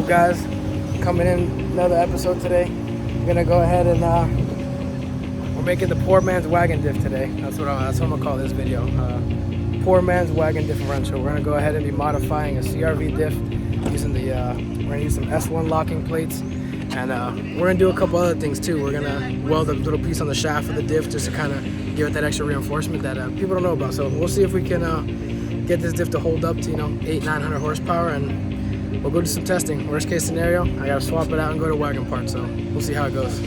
guys? Coming in another episode today. I'm gonna go ahead and we're making the poor man's wagon diff today. That's what I'm gonna call this video. Poor man's wagon differential. We're gonna go ahead and be modifying a CRV diff using the we're gonna use some S1 locking plates, and we're gonna do a couple other things too. We're gonna weld a little piece on the shaft of the diff just to kind of give it that extra reinforcement that people don't know about. So we'll see if we can get this diff to hold up to 800-900 horsepower, and we'll go do some testing. Worst case scenario, I gotta swap it out and go to Wagon parts. So we'll see how it goes.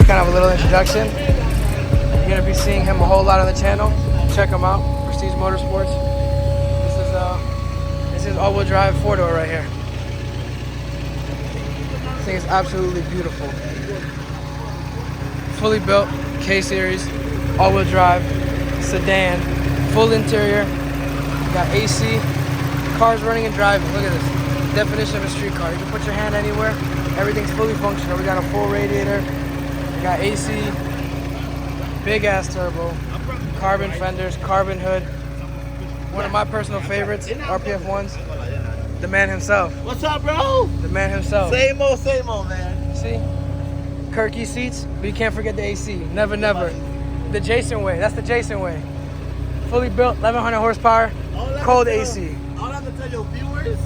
Kind of a little introduction. You're gonna be seeing him a whole lot on the channel. Check him out. Prestige Motorsports. This is all-wheel drive four-door right here. This thing is absolutely beautiful. Fully built K-Series, all-wheel drive, sedan, full interior. Got AC, cars running and driving. Look at this. Definition of a street car. You can put your hand anywhere. Everything's fully functional. We got a full radiator. We got AC, big ass turbo, carbon fenders, carbon hood. One of my personal favorites, RPF ones. The man himself. What's up, bro? The man himself. Same old, man. See? Kirky seats, but you can't forget the AC. Never, never. The Jason way. That's the Jason way. Fully built, 1100 horsepower, cold AC. All I can tell your viewers,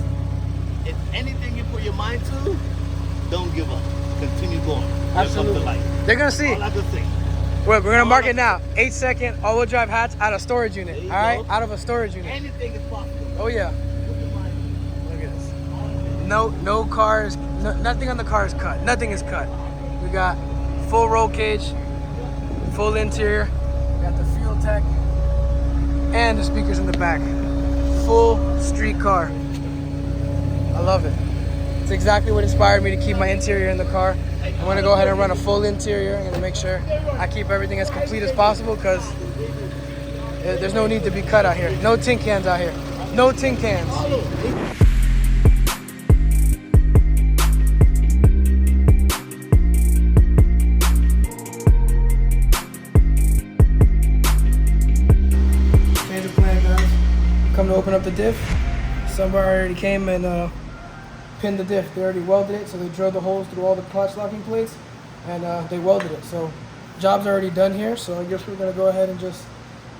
if anything you put your mind to, don't give up. Continue going. Absolutely. They're gonna see. All I can say. We're gonna mark it now. 8-second all-wheel drive hats out of storage unit. All right, out of a storage unit. Anything is possible. Oh yeah. Look at this. No cars. Nothing on the car is cut. Nothing is cut. We got full roll cage, full interior. We got the fuel tech and the speakers in the back. Full street car. I love it. It's exactly what inspired me to keep my interior in the car. I'm gonna go ahead and run a full interior. I'm gonna make sure I keep everything as complete as possible, because there's no need to be cut out here. No tin cans out here. No tin cans. Change of plan, guys. Come to open up the diff. Somebody already came and pinned the diff. They already welded it, so they drilled the holes through all the clutch locking plates, and they welded it. So job's already done here, so I guess we're gonna go ahead and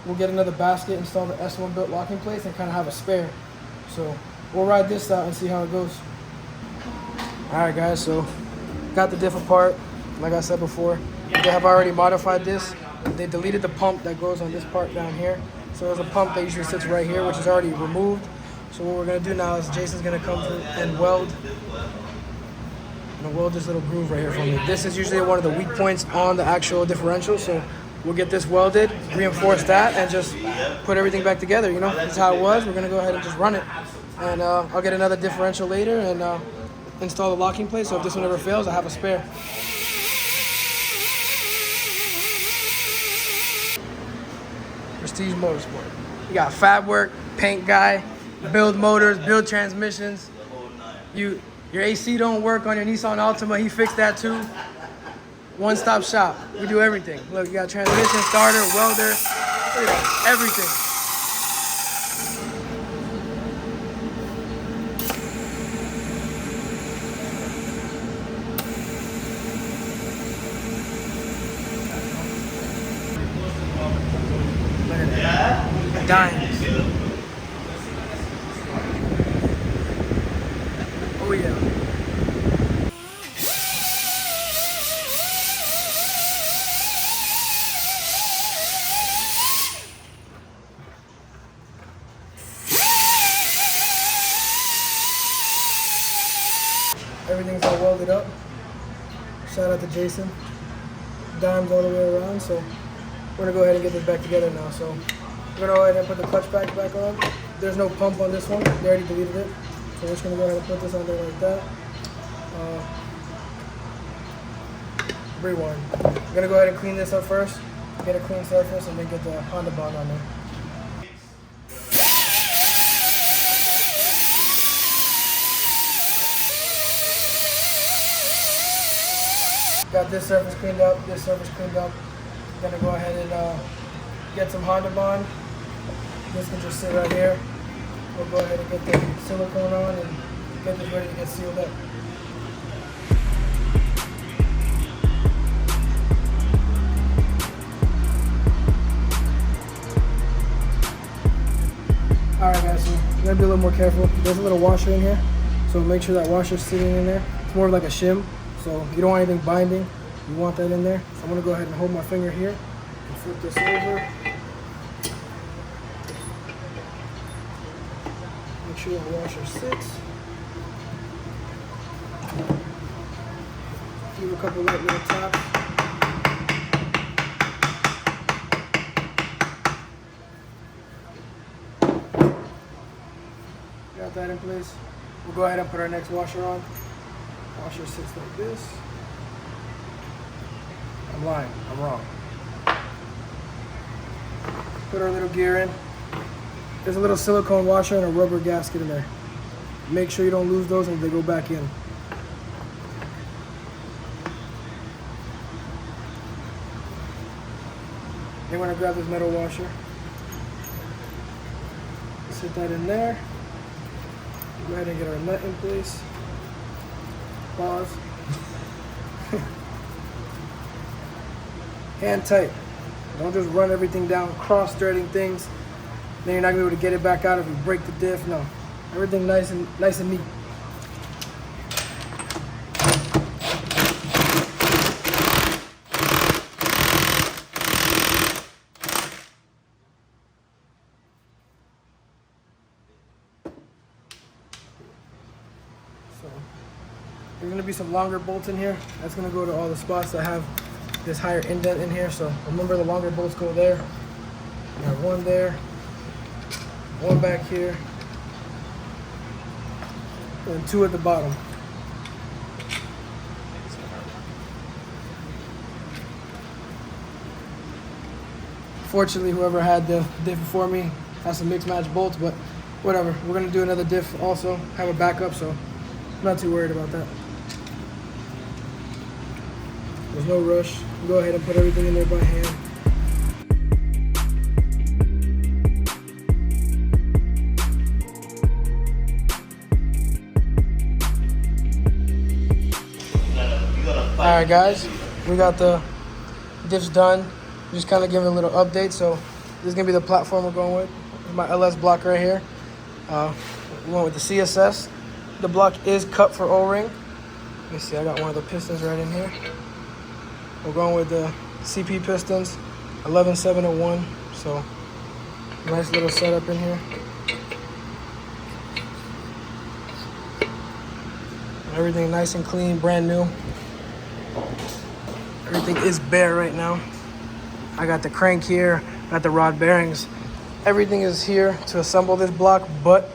we'll get another basket, install the S1 built locking plates, and kind of have a spare. So we'll ride this out and see how it goes. All right, guys, so got the diff apart. Like I said before, they have already modified this. They deleted the pump that goes on this part down here. So there's a pump that usually sits right here, which is already removed. So what we're gonna do now is Jason's gonna come through and weld this little groove right here for me. This is usually one of the weak points on the actual differential, so we'll get this welded, reinforce that, and just put everything back together. This is how it was. We're gonna go ahead and just run it, and I'll get another differential later and install the locking plate. So if this one ever fails, I have a spare. Prestige Motorsport. You got fab work, paint guy, build motors, build transmissions. Your AC don't work on your Nissan Altima, he fixed that too. One-stop shop. We do everything. Look, you got transmission, starter, welder, look at that, everything. Look at that. Dimes. Oh yeah. Everything's all welded up. Shout out to Jason. Dimes all the way around. So we're gonna go ahead and get this back together now. So we're gonna go ahead and put the clutch pack back on. There's no pump on this one. They already deleted it. So we're just gonna go ahead and put this on there like that. Rewind. I'm gonna go ahead and clean this up first, get a clean surface, and then get the Honda bond on there. Got this surface cleaned up, this surface cleaned up. I'm gonna go ahead and get some Honda bond. This can just sit right here. We'll go ahead and get the silicone on and get this ready to get sealed up. be a little more careful. There's a little washer in here, so make sure that washer's sitting in there. It's more like a shim, so you don't want anything binding. You want that in there. So I'm gonna go ahead and hold my finger here and flip this over. Make sure the washer sits. Give a couple light little taps. Got that in place. We'll go ahead and put our next washer on. Washer sits like this. I'm lying, I'm wrong. Put our little gear in. There's a little silicone washer and a rubber gasket in there. Make sure you don't lose those and they go back in. Then we're gonna grab this metal washer. Sit that in there. Go ahead and get our nut in place. Pause. Hand tight. Don't just run everything down, cross-threading things. Then you're not gonna be able to get it back out if you break the diff. No, everything nice and neat. So there's gonna be some longer bolts in here. That's gonna go to all the spots that have this higher indent in here. So remember, the longer bolts go there. You have one there, one back here, and two at the bottom. Fortunately, whoever had the diff before me has some mixed match bolts, but whatever. We're gonna do another diff also, have a backup, so I'm not too worried about that. There's no rush. Go ahead and put everything in there by hand. Alright guys, we got the diffs done. Just kind of giving a little update. So this is going to be the platform we're going with. My LS block right here. We went with the CSS. The block is cut for O-ring. Let me see, I got one of the pistons right in here. We're going with the CP pistons, 11701. So nice little setup in here. Everything nice and clean, brand new. Everything is bare right now. I got the crank here, got the rod bearings. Everything is here to assemble this block, but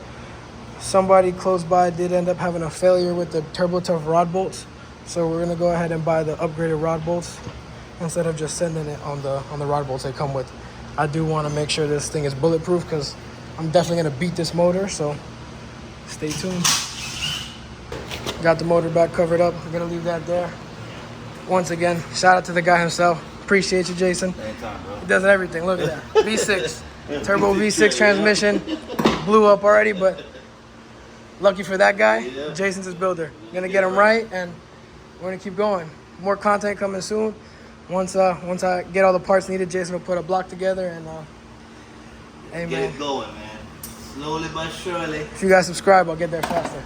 somebody close by did end up having a failure with the Turbo Tough rod bolts. So we're gonna go ahead and buy the upgraded rod bolts instead of just sending it on the rod bolts they come with. I do wanna make sure this thing is bulletproof because I'm definitely gonna beat this motor, so stay tuned. Got the motor back covered up. We're gonna leave that there. Once again, shout out to the guy himself. Appreciate you, Jason. Anytime, bro. He does everything. Look at that. V6. Turbo V6 transmission. Blew up already, but lucky for that guy, yeah. Jason's his builder. Gonna get him right, and we're gonna keep going. More content coming soon. Once I get all the parts needed, Jason will put a block together, and hey, Get man. it going, man. Slowly but surely. If you guys subscribe, I'll get there faster.